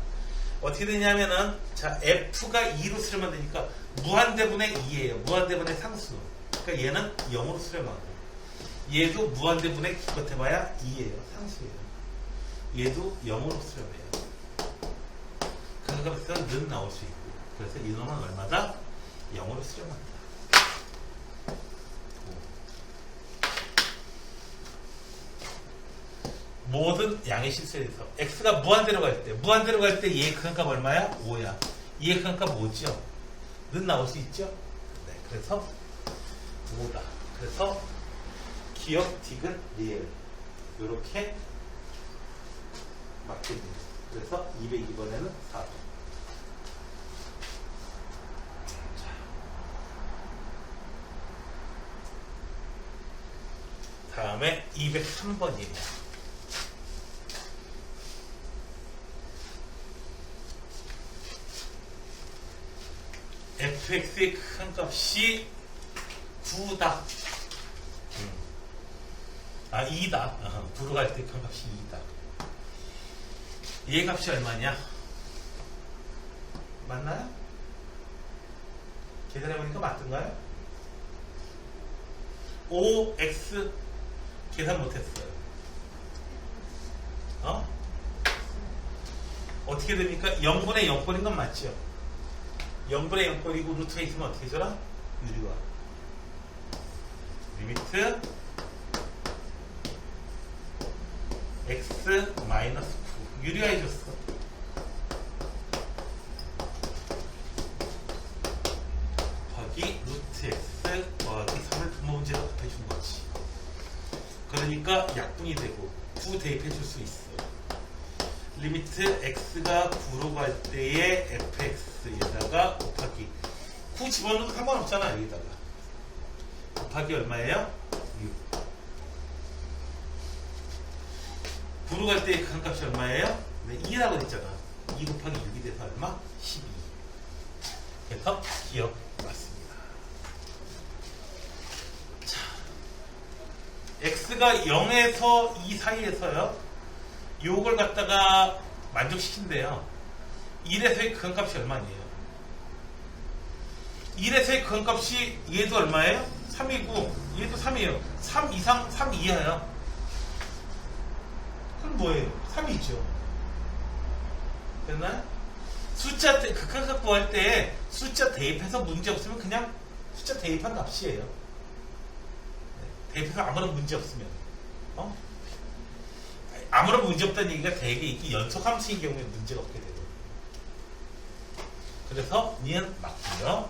어떻게 되냐면은, 자, f가 2로 수렴하면 되니까, 무한대분의 2예요. 무한대분의 상수. 그러니까 얘는 0으로 수렴하고, 얘도 무한대분의 기껏 해봐야 2예요. 상수예요. 얘도 0으로 수렴해요. 큰 값에서는 는 나올 수 있고, 그래서 이놈은 얼마다? 0으로 수렴합니다. 모든 양의 실수에 대해서 x가 무한대로 갈 때 얘의 큰값 얼마야? 5야. 얘의 큰값 5죠? 는 나올 수 있죠? 네, 그래서 5다. 그래서 기억, 디귿, 리을 이렇게 맞게 됩니다. 그래서 202번에는 4번. 다음에 203번이에요. fx의 큰 값이 9다. 2다. 9로 갈 때 큰 값이 2다. 얘 값이 얼마냐? 맞나요? 계산해보니까 맞던가요? 5x 계산 못했어요. 어떻게 됩니까? 0분의 0번인 건 맞죠? 0분의 0번이고 루트가 있으면 어떻게 해줘라? 유리화. 리미트 x 마이너스 9 유리화해줬어. 더하기 루트 x 더하기 3을 분모 문제로 곱해준 거지. 그러니까 약분이 되고 9 대입해줄 수 있어. 리미트 x가 9로 갈 때의 fx에다가 곱하기 9 집어넣어도 상관없잖아. 여기다가 곱하기 얼마예요? 6. 9로 갈 때의 큰 값이 얼마예요? 네, 2라고 했잖아. 2 곱하기 6이 돼서 얼마? 12. 그래서 기억 맞습니다. 자, x가 0에서 2 사이에서요. 요걸 갖다가 만족시킨대요. 1에서의 근값이 얼마예요? 1에서의 근값이 얘도 얼마예요? 3이고 얘도 3이에요. 3 이상 3 이하야. 그럼 뭐예요? 3이죠. 됐나요? 숫자 극한값 구할 때 숫자 대입해서 문제 없으면 그냥 숫자 대입한 값이에요. 대입해서 아무런 문제 없으면. 아무런 문제 없다는 얘기가 되게 이게 연속 함수인 경우에 문제가 없게 되고. 그래서 니은 맞고요.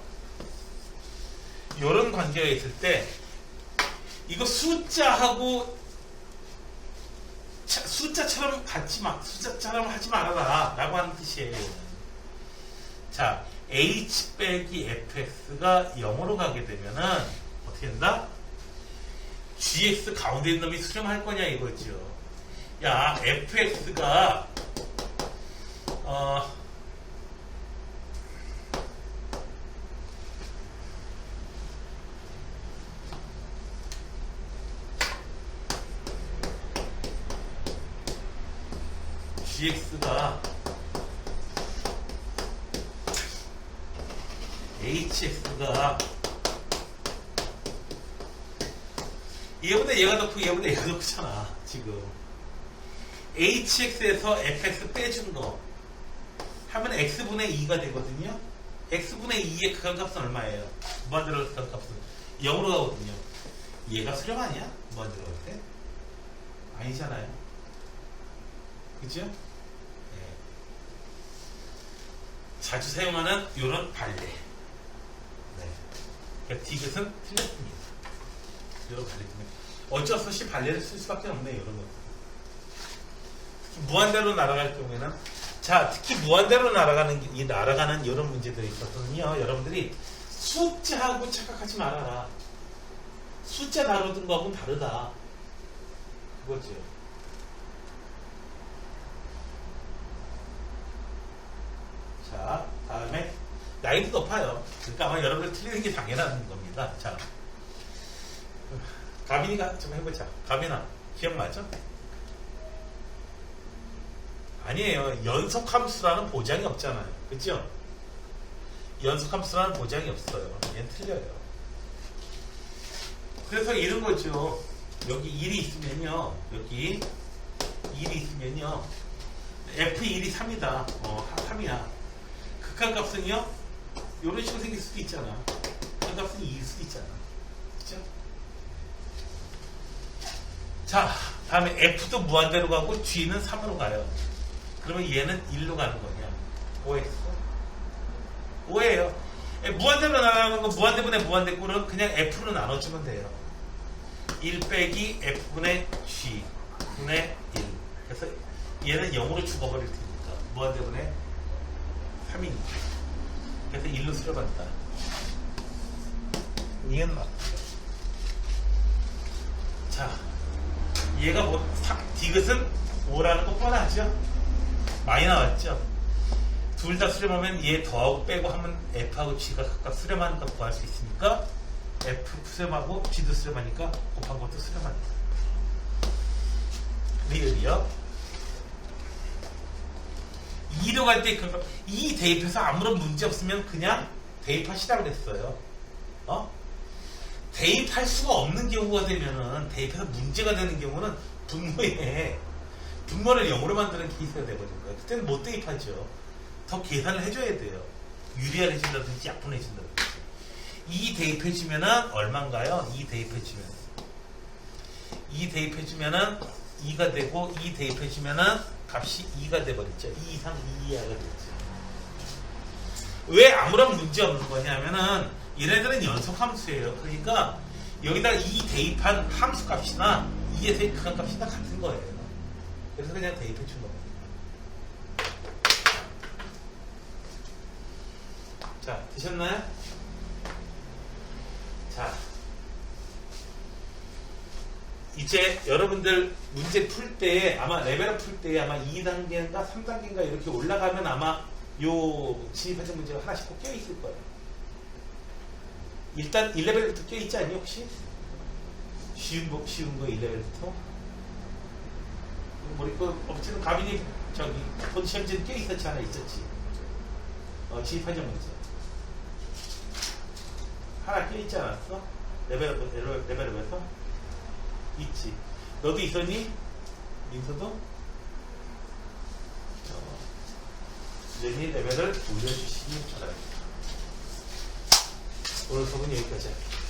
이런 관계가 있을 때 이거 숫자하고 숫자처럼 숫자처럼 하지 말아라 라고 하는 뜻이에요. 자, h 빼기 fx가 0으로 가게 되면은 어떻게 된다? gx 가운데 있는 놈이 수렴할 거냐 이거죠. 야, fx가 gx가 hx가 얘보다 얘가 높고 얘보다 얘가 높잖아 지금. hx에서 fx 빼준 거 하면 x분의 2가 되거든요. x분의 2의 극한값은 얼마예요? 무한대로 극한값은 0으로 가거든요. 얘가 수렴 아니야? 무한대로 갈 때? 아니잖아요. 그죠? 네. 자주 사용하는 이런 발레. 네. 그러니까 디귿은 틀렸습니다. 이런 발레 때문에 어쩔 수 없이 발레를 쓸 수밖에 없네요. 이런 거. 무한대로 날아갈 경우에는 자 특히 무한대로 날아가는 이런 문제들이 있어서는요 여러분들이 숫자하고 착각하지 말아라. 숫자 다루는 거하고는 다르다. 그거죠. 자 다음에 나이도 높아요. 그러니까 아마 여러분들 틀리는 게 당연한 겁니다. 자 가빈이가 좀 해보자. 가빈아 기억나죠? 아니에요. 연속함수라는 보장이 없잖아요. 그죠? 연속함수라는 보장이 없어요. 얘는 틀려요. 그래서 이런 거죠. 여기 1이 있으면요. 여기 1이 있으면요. F1이 3이다. 3이야. 극한값은요. 이런 식으로 생길 수도 있잖아. 극한값은 2일 수도 있잖아. 그죠? 자, 다음에 F도 무한대로 가고 G는 3으로 가요. 그러면 얘는 1로 가는 거냐? 오했어? 오예요. 무한대로 나가는 거 무한대분의 무한대꼴은 그냥 F로 나눠주면 돼요. 1 빼기 F분의 G 분의 1. 그래서 얘는 0으로 죽어버릴 테니까 무한대분의 3이니까. 그래서 1로 수렴한다. 이건 맞죠. 자, 얘가 뭐 디귿은 5라는 거 뻔하죠? 많이 나왔죠? 둘 다 수렴하면 얘 더하고 빼고 하면 F하고 G가 각각 수렴하는 거 구할 수 있으니까 F 수렴하고 G도 수렴하니까 곱한 것도 수렴한다. 리을이요. 2로 갈 때 이 대입해서 아무런 문제 없으면 그냥 대입하시라고 그랬어요. 대입할 수가 없는 경우가 되면은 대입해서 문제가 되는 경우는 분모를 0으로 만드는 케이스가 되거든요. 그때는 못 대입하죠. 더 계산을 해줘야 돼요. 유리화해준다든지 약분해준다든지. 2 대입해주면은 얼마인가요? 2 대입해주면은 2가 되고 2 대입해주면은 값이 2가 돼버렸죠. 2 이상 2 이하가 되죠. 왜 아무런 문제 없는 거냐면은 얘네들은 연속함수예요. 그러니까 여기다 2 대입한 함수 값이나 2의 대입 극한 값이 다 같은 거예요. 그래서 그냥 대입해 준 겁니다. 자, 되셨나요? 자, 이제 여러분들 문제 풀 때 아마 레벨업 풀 때 아마 2단계인가 3단계인가 이렇게 올라가면 아마 요 진입하는 문제가 하나씩 꼭 껴있을 거예요. 일단 1레벨부터 껴있지 않니 혹시? 쉬운 거 1레벨부터? 우리 어쨌든 가빈이 저기 본 시험지는 껴있었지 않아? 있었지? 진입하는 문제 하나 껴있지 않았어? 레벨업에서? 있지. 너도 있었니? 민서도? 레벨을 올려주시기 바랍니다. 오늘 수업은 여기까지 할게요.